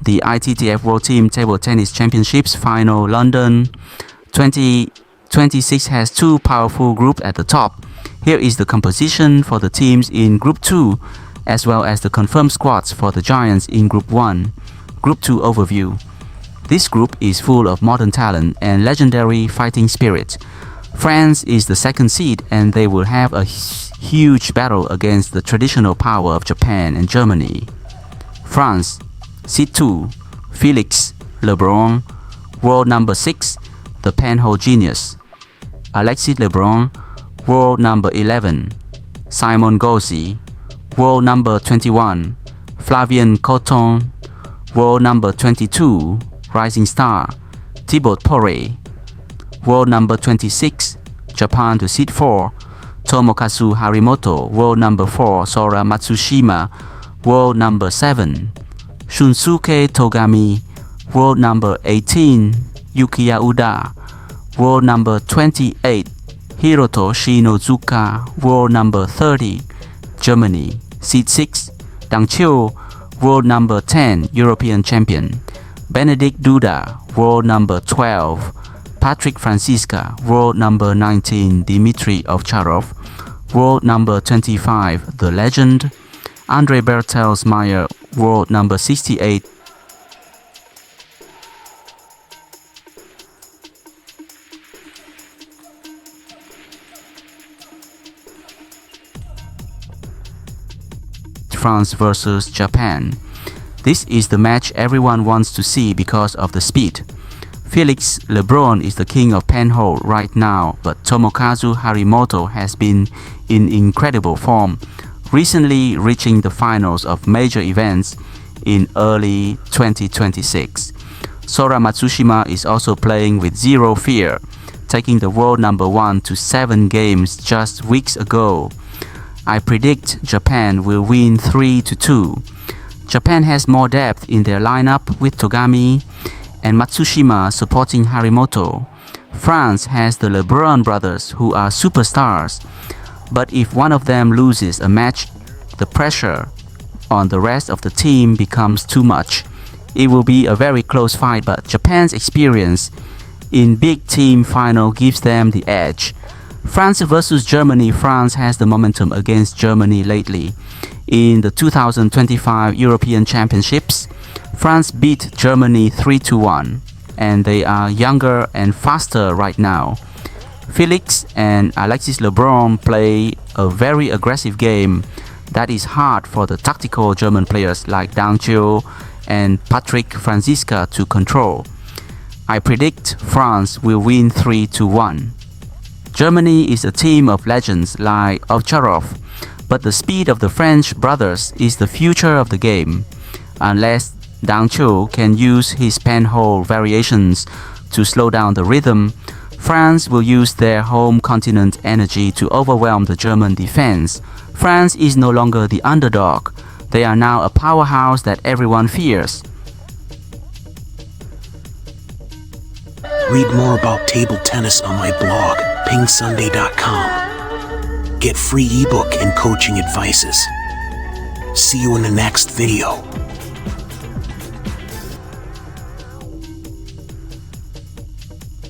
the ITTF World Team Table Tennis Championships Final London 2026 has two powerful groups at the top. Here is the composition for the teams in Group 2, as well as the confirmed squads for the Giants in Group 1. Group 2 overview. This group is full of modern talent and legendary fighting spirit. France is the second seed and they will have a huge battle against the traditional power of Japan and Germany. France, seed 2, Felix Lebrun, world number 6, the penhold genius. Alexis Lebrun, world number 11. Simon Gauzy, world number 21. Flavien Coton, world number 22, rising star. Thibaut Poré, world number 26, Japan to seed 4. Tomokazu Harimoto, world number 4. Sora Matsushima, world number 7. Shunsuke Togami, world number 18. Yukiya Uda, world number 28. Hiroto Shinozuka, world number 30. Germany, seed 6. Dang Chiu, world number 10, European champion. Benedict Duda, world number 12. Patrick Franziska, world number 19. Dmitry Ovcharov, world number 25. The legend. Andre Bertelsmeyer, world number 68. France versus Japan. This is the match everyone wants to see because of the speed. Felix Lebrun is the king of penhold right now, but Tomokazu Harimoto has been in incredible form, recently reaching the finals of major events in early 2026. Sora Matsushima is also playing with zero fear, taking the world number 1 to 7 games just weeks ago. I predict Japan will win 3-2. Japan has more depth in their lineup with Togami and Matsushima supporting Harimoto. France has the Lebrun brothers who are superstars. But if one of them loses a match, the pressure on the rest of the team becomes too much. It will be a very close fight, but Japan's experience in big team final gives them the edge. France versus Germany. France has the momentum against Germany lately. In the 2025 European Championships, France beat Germany 3-1, and they are younger and faster right now. Felix and Alexis Lebrun play a very aggressive game that is hard for the tactical German players like Dang Chiu and Patrick Franziska to control. I predict France will win 3-1. Germany is a team of legends like Ovcharov, but the speed of the French brothers is the future of the game. Unless Dang Chiu can use his penhold variations to slow down the rhythm, France will use their home continent energy to overwhelm the German defense. France is no longer the underdog. They are now a powerhouse that everyone fears. Read more about table tennis on my blog, PingSunday.com. Get free ebook and coaching advices. See you in the next video.